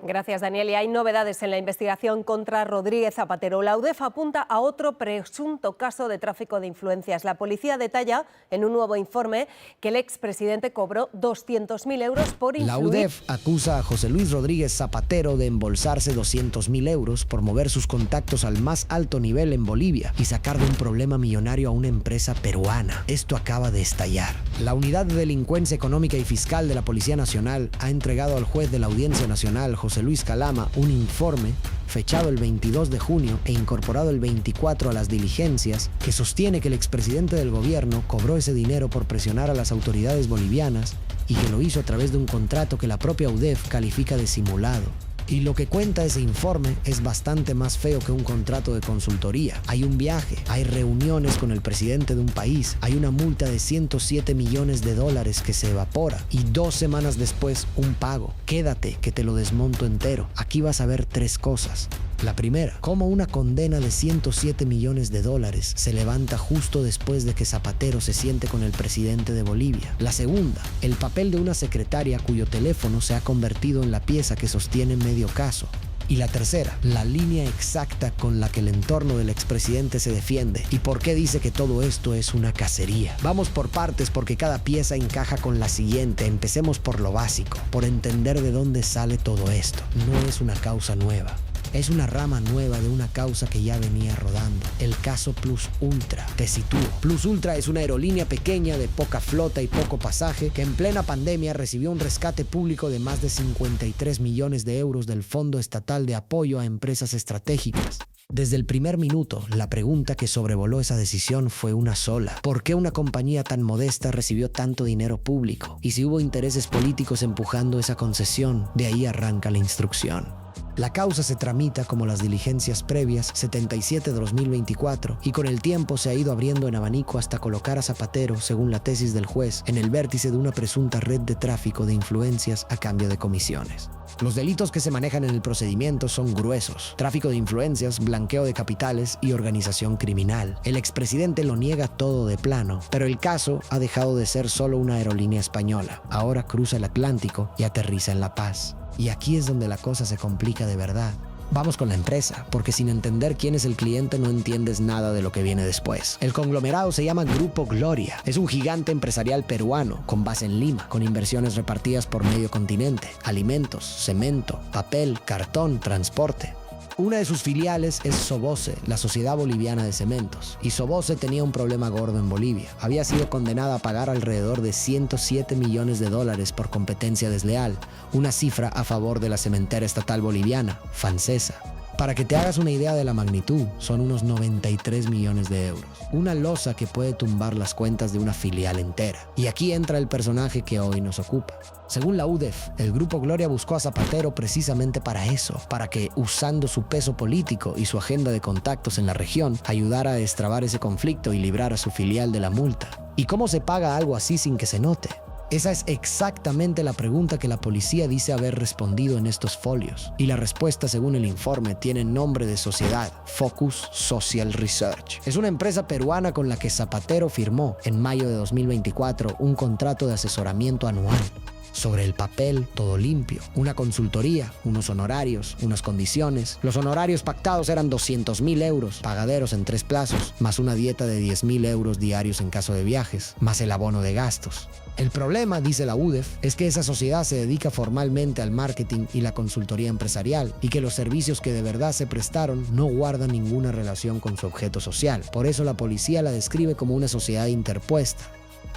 Gracias, Daniel. Y hay novedades en la investigación contra Rodríguez Zapatero. La UDEF apunta a otro presunto caso de tráfico de influencias. La policía detalla en un nuevo informe que el expresidente cobró 200.000 euros por influir. La UDEF acusa a José Luis Rodríguez Zapatero de embolsarse 200.000 euros por mover sus contactos al más alto nivel en Bolivia y sacar de un problema millonario a una empresa peruana. Esto acaba de estallar. La Unidad de Delincuencia Económica y Fiscal de la Policía Nacional ha entregado al juez de la Audiencia Nacional, José Luis Calama, un informe fechado el 22 de junio e incorporado el 24 a las diligencias, que sostiene que el expresidente del gobierno cobró ese dinero por presionar a las autoridades bolivianas y que lo hizo a través de un contrato que la propia UDEF califica de simulado. Y lo que cuenta ese informe es bastante más feo que un contrato de consultoría. Hay un viaje, hay reuniones con el presidente de un país, hay una multa de 107 millones de dólares que se evapora y 2 semanas después un pago. Quédate que te lo desmonto entero. Aquí vas a ver 3 cosas. La primera, cómo una condena de 107 millones de dólares se levanta justo después de que Zapatero se siente con el presidente de Bolivia. La segunda, el papel de una secretaria cuyo teléfono se ha convertido en la pieza que sostiene medio caso. Y la tercera, la línea exacta con la que el entorno del expresidente se defiende y por qué dice que todo esto es una cacería. Vamos por partes porque cada pieza encaja con la siguiente. Empecemos por lo básico, por entender de dónde sale todo esto. No es una causa nueva. Es una rama nueva de una causa que ya venía rodando, el caso Plus Ultra. Te sitúo. Plus Ultra es una aerolínea pequeña de poca flota y poco pasaje que en plena pandemia recibió un rescate público de más de 53 millones de euros del Fondo Estatal de Apoyo a Empresas Estratégicas. Desde el primer minuto, la pregunta que sobrevoló esa decisión fue una sola. ¿Por qué una compañía tan modesta recibió tanto dinero público? Y si hubo intereses políticos empujando esa concesión, de ahí arranca la instrucción. La causa se tramita como las diligencias previas 77-2024 y con el tiempo se ha ido abriendo en abanico hasta colocar a Zapatero, según la tesis del juez, en el vértice de una presunta red de tráfico de influencias a cambio de comisiones. Los delitos que se manejan en el procedimiento son gruesos: tráfico de influencias, blanqueo de capitales y organización criminal. El expresidente lo niega todo de plano, pero el caso ha dejado de ser solo una aerolínea española. Ahora cruza el Atlántico y aterriza en La Paz. Y aquí es donde la cosa se complica de verdad. Vamos con la empresa, porque sin entender quién es el cliente no entiendes nada de lo que viene después. El conglomerado se llama Grupo Gloria. Es un gigante empresarial peruano, con base en Lima, con inversiones repartidas por medio continente, alimentos, cemento, papel, cartón, transporte. Una de sus filiales es Soboce, la Sociedad Boliviana de Cementos. Y Soboce tenía un problema gordo en Bolivia. Había sido condenada a pagar alrededor de 107 millones de dólares por competencia desleal, una cifra a favor de la cementera estatal boliviana, Fancesa. Para que te hagas una idea de la magnitud, son unos 93 millones de euros. Una losa que puede tumbar las cuentas de una filial entera. Y aquí entra el personaje que hoy nos ocupa. Según la UDEF, el Grupo Gloria buscó a Zapatero precisamente para eso, para que, usando su peso político y su agenda de contactos en la región, ayudara a destrabar ese conflicto y librar a su filial de la multa. ¿Y cómo se paga algo así sin que se note? Esa es exactamente la pregunta que la policía dice haber respondido en estos folios. Y la respuesta, según el informe, tiene nombre de sociedad: Focus Social Research. Es una empresa peruana con la que Zapatero firmó, en mayo de 2024, un contrato de asesoramiento anual. Sobre el papel, todo limpio. Una consultoría, unos honorarios, unas condiciones. Los honorarios pactados eran 200.000 euros, pagaderos en 3 plazos, más una dieta de 10.000 euros diarios en caso de viajes, más el abono de gastos. El problema, dice la UDEF, es que esa sociedad se dedica formalmente al marketing y la consultoría empresarial y que los servicios que de verdad se prestaron no guardan ninguna relación con su objeto social. Por eso la policía la describe como una sociedad interpuesta.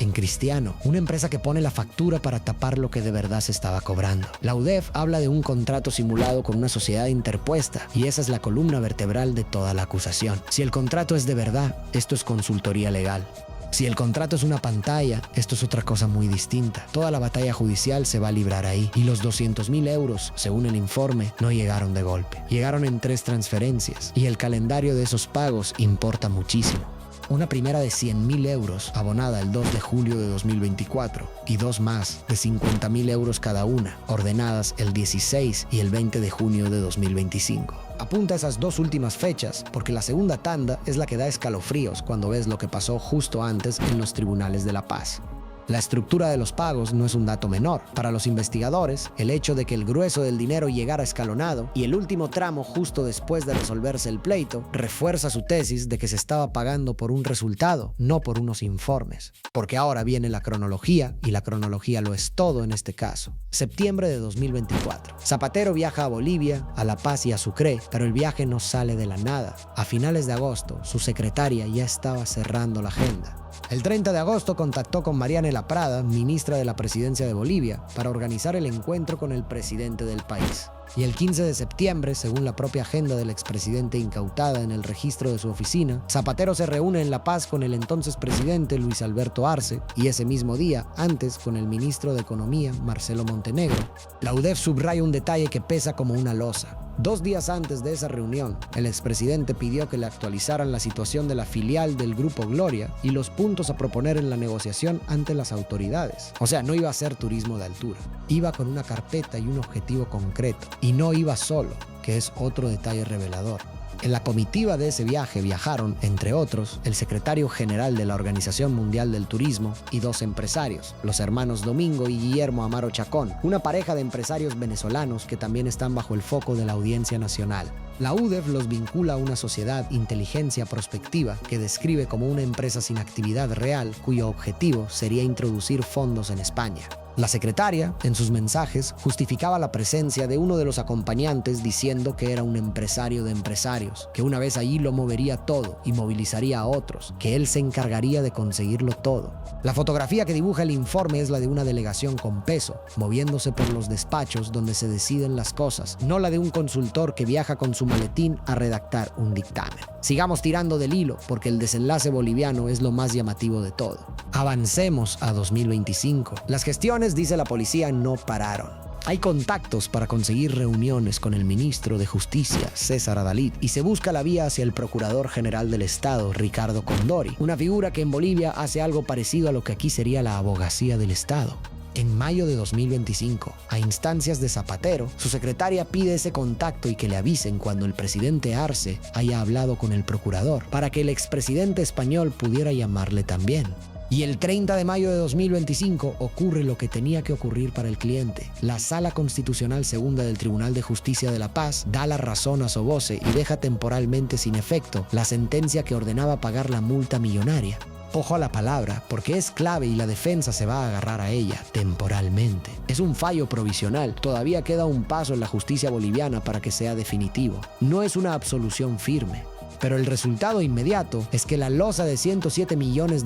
En cristiano, una empresa que pone la factura para tapar lo que de verdad se estaba cobrando. La UDEF habla de un contrato simulado con una sociedad interpuesta y esa es la columna vertebral de toda la acusación. Si el contrato es de verdad, esto es consultoría legal. Si el contrato es una pantalla, esto es otra cosa muy distinta. Toda la batalla judicial se va a librar ahí. Y los 200.000 euros, según el informe, no llegaron de golpe. Llegaron en 3 transferencias y el calendario de esos pagos importa muchísimo. Una primera de 100.000 euros, abonada el 2 de julio de 2024, y 2 más de 50.000 euros cada una, ordenadas el 16 y el 20 de junio de 2025. Apunta esas 2 últimas fechas porque la segunda tanda es la que da escalofríos cuando ves lo que pasó justo antes en los tribunales de La Paz. La estructura de los pagos no es un dato menor. Para los investigadores, el hecho de que el grueso del dinero llegara escalonado y el último tramo justo después de resolverse el pleito refuerza su tesis de que se estaba pagando por un resultado, no por unos informes. Porque ahora viene la cronología, y la cronología lo es todo en este caso. Septiembre de 2024. Zapatero viaja a Bolivia, a La Paz y a Sucre, pero el viaje no sale de la nada. A finales de agosto, su secretaria ya estaba cerrando la agenda. El 30 de agosto contactó con Marianela Prada, ministra de la Presidencia de Bolivia, para organizar el encuentro con el presidente del país. Y el 15 de septiembre, según la propia agenda del expresidente incautada en el registro de su oficina, Zapatero se reúne en La Paz con el entonces presidente Luis Alberto Arce y ese mismo día, antes, con el ministro de Economía, Marcelo Montenegro. La UDEF subraya un detalle que pesa como una losa. 2 días antes de esa reunión, el expresidente pidió que le actualizaran la situación de la filial del Grupo Gloria y los puntos a proponer en la negociación ante las autoridades. O sea, no iba a ser turismo de altura. Iba con una carpeta y un objetivo concreto. Y no iba solo, que es otro detalle revelador. En la comitiva de ese viaje viajaron, entre otros, el secretario general de la Organización Mundial del Turismo y 2 empresarios, los hermanos Domingo y Guillermo Amaro Chacón, una pareja de empresarios venezolanos que también están bajo el foco de la audiencia nacional. La UDEF los vincula a una sociedad Inteligencia Prospectiva que describe como una empresa sin actividad real cuyo objetivo sería introducir fondos en España. La secretaria, en sus mensajes, justificaba la presencia de uno de los acompañantes diciendo que era un empresario de empresarios, que una vez allí lo movería todo y movilizaría a otros, que él se encargaría de conseguirlo todo. La fotografía que dibuja el informe es la de una delegación con peso, moviéndose por los despachos donde se deciden las cosas, no la de un consultor que viaja con su maletín a redactar un dictamen. Sigamos tirando del hilo, porque el desenlace boliviano es lo más llamativo de todo. Avancemos a 2025. Las gestiones, dice la policía, no pararon. Hay contactos para conseguir reuniones con el ministro de Justicia, César Adalid, y se busca la vía hacia el Procurador General del Estado, Ricardo Condori, una figura que en Bolivia hace algo parecido a lo que aquí sería la abogacía del Estado. En mayo de 2025, a instancias de Zapatero, su secretaria pide ese contacto y que le avisen cuando el presidente Arce haya hablado con el procurador, para que el expresidente español pudiera llamarle también. Y el 30 de mayo de 2025 ocurre lo que tenía que ocurrir para el cliente. La Sala Constitucional Segunda del Tribunal de Justicia de La Paz da la razón a Soboce y deja temporalmente sin efecto la sentencia que ordenaba pagar la multa millonaria. Ojo a la palabra, porque es clave y la defensa se va a agarrar a ella temporalmente. Es un fallo provisional, todavía queda un paso en la justicia boliviana para que sea definitivo. No es una absolución firme. Pero el resultado inmediato es que la losa de $107 millones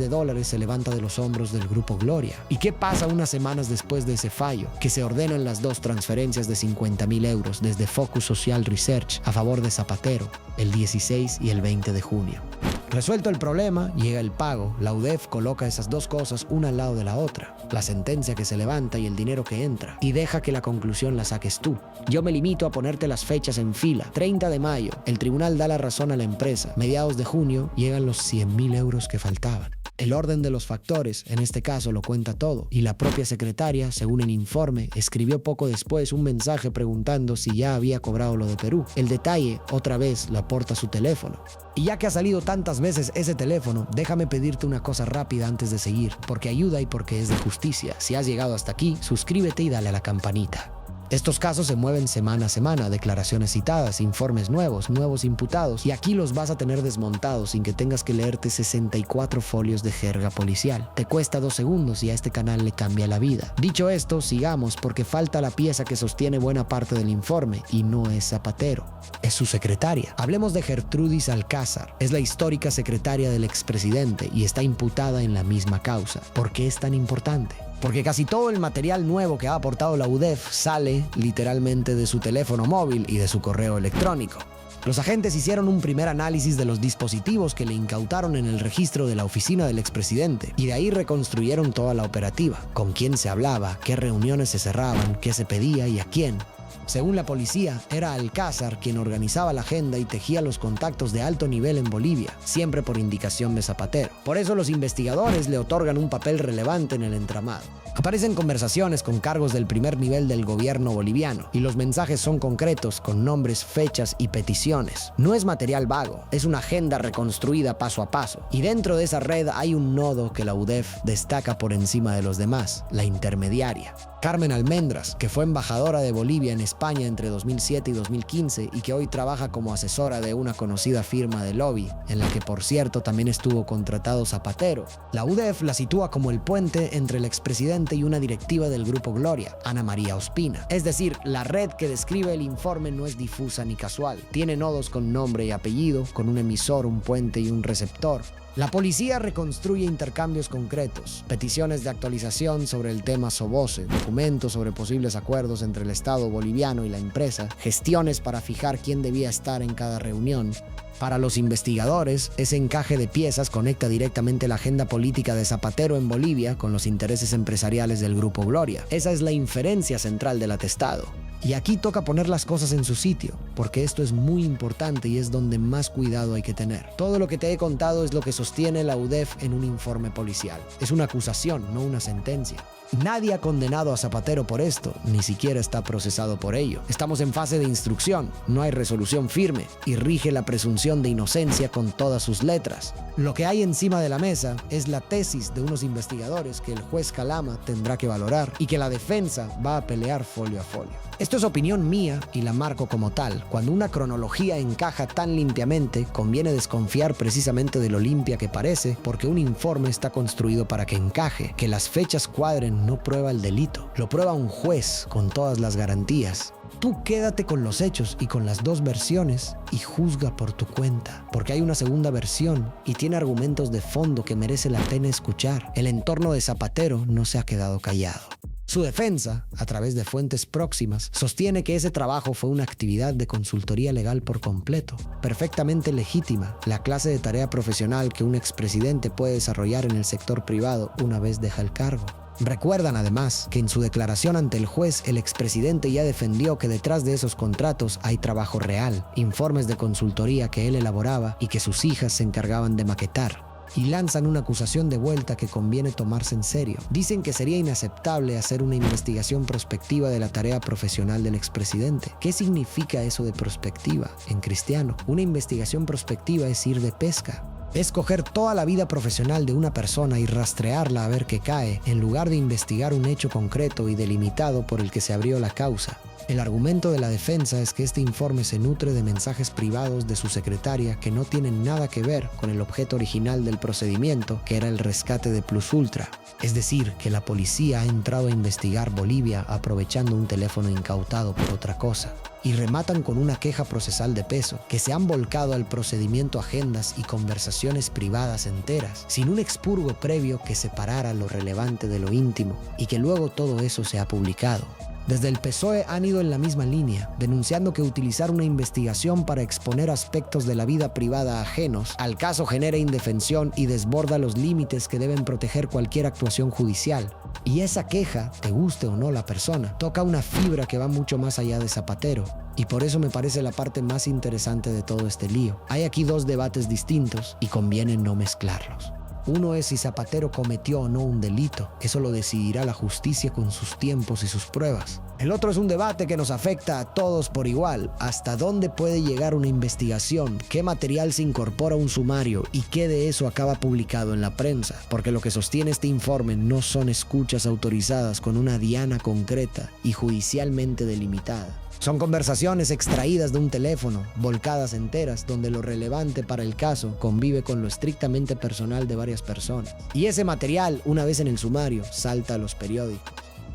se levanta de los hombros del Grupo Gloria. ¿Y qué pasa unas semanas después de ese fallo? Que se ordenan las 2 transferencias de 50.000 euros desde Focus Social Research a favor de Zapatero, el 16 y el 20 de junio. Resuelto el problema, llega el pago. La UDEF coloca esas 2 cosas una al lado de la otra. La sentencia que se levanta y el dinero que entra. Y deja que la conclusión la saques tú. Yo me limito a ponerte las fechas en fila. 30 de mayo, el tribunal da la razón a la empresa. Mediados de junio, llegan los 100.000 euros que faltaban. El orden de los factores, en este caso, lo cuenta todo. Y la propia secretaria, según el informe, escribió poco después un mensaje preguntando si ya había cobrado lo de Perú. El detalle, otra vez, lo aporta su teléfono. Y ya que ha salido tantas veces ese teléfono, déjame pedirte una cosa rápida antes de seguir, porque ayuda y porque es de justicia. Si has llegado hasta aquí, suscríbete y dale a la campanita. Estos casos se mueven semana a semana, declaraciones citadas, informes nuevos, nuevos imputados, y aquí los vas a tener desmontados sin que tengas que leerte 64 folios de jerga policial. Te cuesta 2 segundos y a este canal le cambia la vida. Dicho esto, sigamos porque falta la pieza que sostiene buena parte del informe y no es Zapatero, es su secretaria. Hablemos de Gertrudis Alcázar. Es la histórica secretaria del expresidente y está imputada en la misma causa. ¿Por qué es tan importante? Porque casi todo el material nuevo que ha aportado la UDEF sale literalmente de su teléfono móvil y de su correo electrónico. Los agentes hicieron un primer análisis de los dispositivos que le incautaron en el registro de la oficina del expresidente y de ahí reconstruyeron toda la operativa, con quién se hablaba, qué reuniones se cerraban, qué se pedía y a quién. Según la policía, era Alcázar quien organizaba la agenda y tejía los contactos de alto nivel en Bolivia, siempre por indicación de Zapatero. Por eso los investigadores le otorgan un papel relevante en el entramado. Aparecen conversaciones con cargos del primer nivel del gobierno boliviano y los mensajes son concretos con nombres, fechas y peticiones. No es material vago, es una agenda reconstruida paso a paso. Y dentro de esa red hay un nodo que la UDEF destaca por encima de los demás, la intermediaria. Carmen Almendras, que fue embajadora de Bolivia en España entre 2007 y 2015 y que hoy trabaja como asesora de una conocida firma de lobby, en la que por cierto también estuvo contratado Zapatero. La UDEF la sitúa como el puente entre el expresidente y una directiva del Grupo Gloria, Ana María Ospina. Es decir, la red que describe el informe no es difusa ni casual. Tiene nodos con nombre y apellido, con un emisor, un puente y un receptor. La policía reconstruye intercambios concretos, peticiones de actualización sobre el tema Soboce, documentos sobre posibles acuerdos entre el Estado boliviano y la empresa, gestiones para fijar quién debía estar en cada reunión. Para los investigadores, ese encaje de piezas conecta directamente la agenda política de Zapatero en Bolivia con los intereses empresariales del Grupo Gloria. Esa es la inferencia central del atestado. Y aquí toca poner las cosas en su sitio, porque esto es muy importante y es donde más cuidado hay que tener. Todo lo que te he contado es lo que sostiene la UDEF en un informe policial. Es una acusación, no una sentencia. Nadie ha condenado a Zapatero por esto, ni siquiera está procesado por ello. Estamos en fase de instrucción, no hay resolución firme y rige la presunción de inocencia con todas sus letras. Lo que hay encima de la mesa es la tesis de unos investigadores que el juez Calama tendrá que valorar y que la defensa va a pelear folio a folio. Esto es opinión mía y la marco como tal. Cuando una cronología encaja tan limpiamente, conviene desconfiar precisamente de lo limpia que parece, porque un informe está construido para que encaje. Que las fechas cuadren no prueba el delito, lo prueba un juez con todas las garantías. Tú quédate con los hechos y con las dos versiones y juzga por tu cuenta, porque hay una segunda versión y tiene argumentos de fondo que merece la pena escuchar. El entorno de Zapatero no se ha quedado callado. Su defensa, a través de fuentes próximas, sostiene que ese trabajo fue una actividad de consultoría legal por completo, perfectamente legítima, la clase de tarea profesional que un expresidente puede desarrollar en el sector privado una vez deja el cargo. Recuerdan además que en su declaración ante el juez el expresidente ya defendió que detrás de esos contratos hay trabajo real, informes de consultoría que él elaboraba y que sus hijas se encargaban de maquetar. Y lanzan una acusación de vuelta que conviene tomarse en serio. Dicen que sería inaceptable hacer una investigación prospectiva de la tarea profesional del expresidente. ¿Qué significa eso de prospectiva en cristiano? Una investigación prospectiva es ir de pesca. Es coger toda la vida profesional de una persona y rastrearla a ver qué cae, en lugar de investigar un hecho concreto y delimitado por el que se abrió la causa. El argumento de la defensa es que este informe se nutre de mensajes privados de su secretaria que no tienen nada que ver con el objeto original del procedimiento, que era el rescate de Plus Ultra. Es decir, que la policía ha entrado a investigar Bolivia aprovechando un teléfono incautado por otra cosa. Y rematan con una queja procesal de peso, que se han volcado al procedimiento agendas y conversaciones privadas enteras, sin un expurgo previo que separara lo relevante de lo íntimo, y que luego todo eso se ha publicado. Desde el PSOE han ido en la misma línea, denunciando que utilizar una investigación para exponer aspectos de la vida privada ajenos al caso genera indefensión y desborda los límites que deben proteger cualquier actuación judicial. Y esa queja, te guste o no la persona, toca una fibra que va mucho más allá de Zapatero. Y por eso me parece la parte más interesante de todo este lío. Hay aquí dos debates distintos y conviene no mezclarlos. Uno es si Zapatero cometió o no un delito. Eso lo decidirá la justicia con sus tiempos y sus pruebas. El otro es un debate que nos afecta a todos por igual. ¿Hasta dónde puede llegar una investigación? ¿Qué material se incorpora a un sumario? ¿Y qué de eso acaba publicado en la prensa? Porque lo que sostiene este informe no son escuchas autorizadas con una diana concreta y judicialmente delimitada. Son conversaciones extraídas de un teléfono, volcadas enteras, donde lo relevante para el caso convive con lo estrictamente personal de varias personas. Y ese material, una vez en el sumario, salta a los periódicos.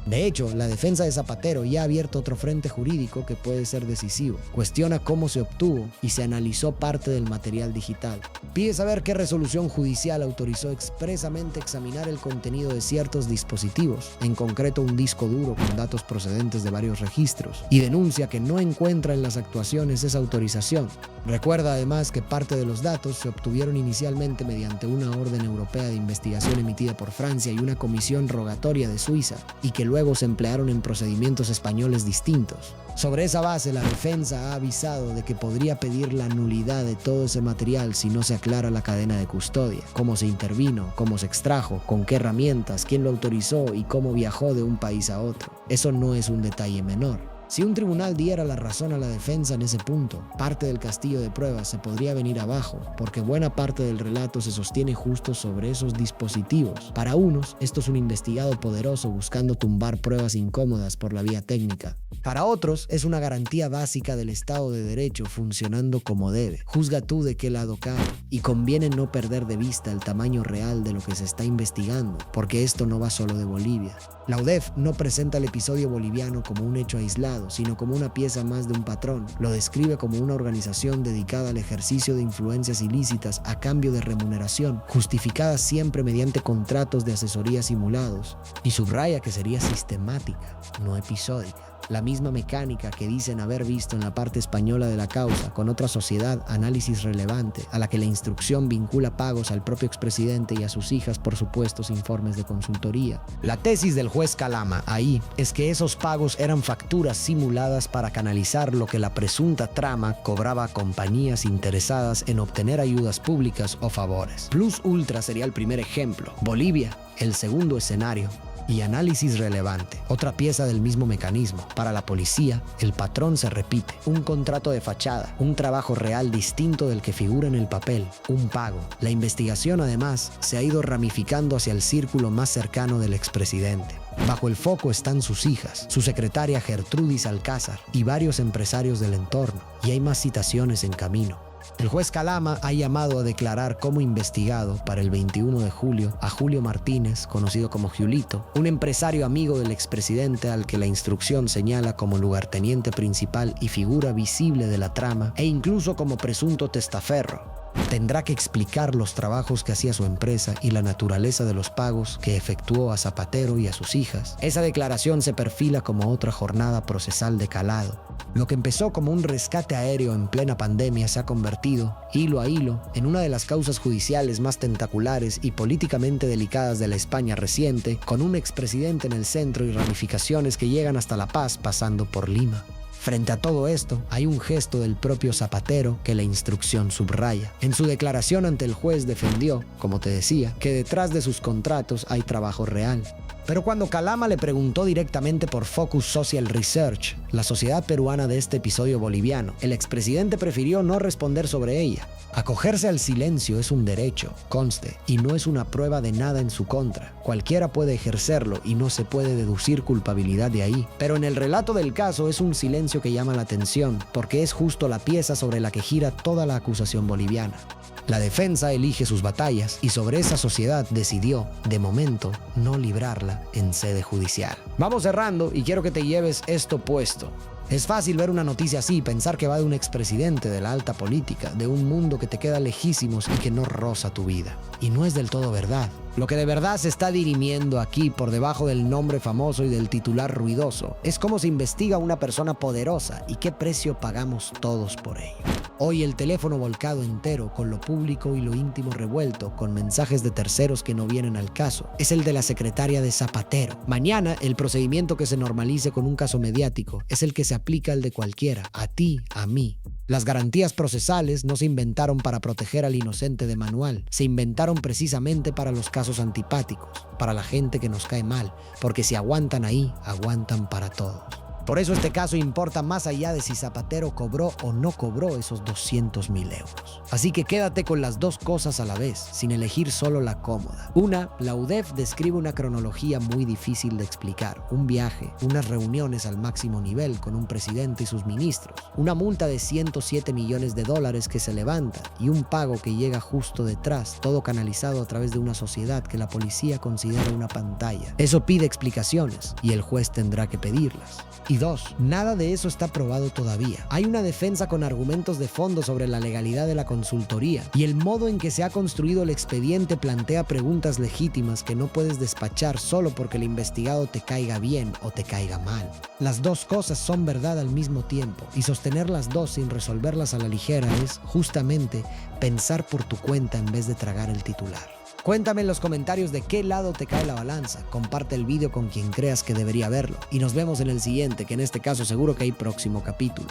De hecho, la defensa de Zapatero ya ha abierto otro frente jurídico que puede ser decisivo. Cuestiona cómo se obtuvo y se analizó parte del material digital. Pide saber qué resolución judicial autorizó expresamente examinar el contenido de ciertos dispositivos, en concreto un disco duro con datos procedentes de varios registros, y denuncia que no encuentra en las actuaciones esa autorización. Recuerda además que parte de los datos se obtuvieron inicialmente mediante una orden europea de investigación emitida por Francia y una comisión rogatoria de Suiza, y que luego luego se emplearon en procedimientos españoles distintos. Sobre esa base, la defensa ha avisado de que podría pedir la nulidad de todo ese material si no se aclara la cadena de custodia, cómo se intervino, cómo se extrajo, con qué herramientas, quién lo autorizó y cómo viajó de un país a otro. Eso no es un detalle menor. Si un tribunal diera la razón a la defensa en ese punto, parte del castillo de pruebas se podría venir abajo, porque buena parte del relato se sostiene justo sobre esos dispositivos. Para unos, esto es un investigado poderoso buscando tumbar pruebas incómodas por la vía técnica. Para otros, es una garantía básica del Estado de Derecho funcionando como debe. Juzga tú de qué lado cae, y conviene no perder de vista el tamaño real de lo que se está investigando, porque esto no va solo de Bolivia. La UDEF no presenta el episodio boliviano como un hecho aislado, sino como una pieza más de un patrón. Lo describe como una organización dedicada al ejercicio de influencias ilícitas a cambio de remuneración, justificada siempre mediante contratos de asesoría simulados. Y subraya que sería sistemática, no episódica. La misma mecánica que dicen haber visto en la parte española de la causa con otra sociedad, Análisis Relevante, a la que la instrucción vincula pagos al propio expresidente y a sus hijas por supuestos informes de consultoría. La tesis del juez Calama ahí es que esos pagos eran facturas simuladas para canalizar lo que la presunta trama cobraba a compañías interesadas en obtener ayudas públicas o favores. Plus Ultra sería el primer ejemplo, Bolivia el segundo escenario, y Análisis Relevante, otra pieza del mismo mecanismo. Para la policía, el patrón se repite. Un contrato de fachada, un trabajo real distinto del que figura en el papel, un pago. La investigación, además, se ha ido ramificando hacia el círculo más cercano del expresidente. Bajo el foco están sus hijas, su secretaria Gertrudis Alcázar y varios empresarios del entorno, y hay más citaciones en camino. El juez Calama ha llamado a declarar como investigado para el 21 de julio a Julio Martínez, conocido como Julito, un empresario amigo del expresidente al que la instrucción señala como lugarteniente principal y figura visible de la trama, e incluso como presunto testaferro. Tendrá que explicar los trabajos que hacía su empresa y la naturaleza de los pagos que efectuó a Zapatero y a sus hijas. Esa declaración se perfila como otra jornada procesal de calado. Lo que empezó como un rescate aéreo en plena pandemia se ha convertido, hilo a hilo, en una de las causas judiciales más tentaculares y políticamente delicadas de la España reciente, con un expresidente en el centro y ramificaciones que llegan hasta La Paz pasando por Lima. Frente a todo esto, hay un gesto del propio Zapatero que la instrucción subraya. En su declaración ante el juez defendió, como te decía, que detrás de sus contratos hay trabajo real. Pero cuando Calama le preguntó directamente por Focus Social Research, la sociedad peruana de este episodio boliviano, el expresidente prefirió no responder sobre ella. Acogerse al silencio es un derecho, conste, y no es una prueba de nada en su contra. Cualquiera puede ejercerlo y no se puede deducir culpabilidad de ahí. Pero en el relato del caso es un silencio que llama la atención, porque es justo la pieza sobre la que gira toda la acusación boliviana. La defensa elige sus batallas y sobre esa sociedad decidió, de momento, no librarla en sede judicial. Vamos cerrando y quiero que te lleves esto puesto. Es fácil ver una noticia así y pensar que va de un expresidente de la alta política, de un mundo que te queda lejísimos y que no roza tu vida. Y no es del todo verdad. Lo que de verdad se está dirimiendo aquí por debajo del nombre famoso y del titular ruidoso es cómo se investiga a una persona poderosa y qué precio pagamos todos por ello. Hoy el teléfono volcado entero con lo público y lo íntimo revuelto con mensajes de terceros que no vienen al caso es el de la secretaria de Zapatero. Mañana el procedimiento que se normalice con un caso mediático es el que se aplica al de cualquiera, a ti, a mí. Las garantías procesales no se inventaron para proteger al inocente de manual, se inventaron precisamente para los casos antipáticos, para la gente que nos cae mal, porque si aguantan ahí, aguantan para todos. Por eso este caso importa más allá de si Zapatero cobró o no cobró esos 200.000 euros. Así que quédate con las dos cosas a la vez, sin elegir solo la cómoda. Una, la UDEF describe una cronología muy difícil de explicar. Un viaje, unas reuniones al máximo nivel con un presidente y sus ministros, una multa de 107 millones de dólares que se levanta y un pago que llega justo detrás, todo canalizado a través de una sociedad que la policía considera una pantalla. Eso pide explicaciones y el juez tendrá que pedirlas. Y dos, nada de eso está probado todavía. Hay una defensa con argumentos de fondo sobre la legalidad de la consultoría y el modo en que se ha construido el expediente plantea preguntas legítimas que no puedes despachar solo porque el investigado te caiga bien o te caiga mal. Las dos cosas son verdad al mismo tiempo y sostener las dos sin resolverlas a la ligera es, justamente, pensar por tu cuenta en vez de tragar el titular. Cuéntame en los comentarios de qué lado te cae la balanza. Comparte el video con quien creas que debería verlo. Y nos vemos en el siguiente, que en este caso seguro que hay próximo capítulo.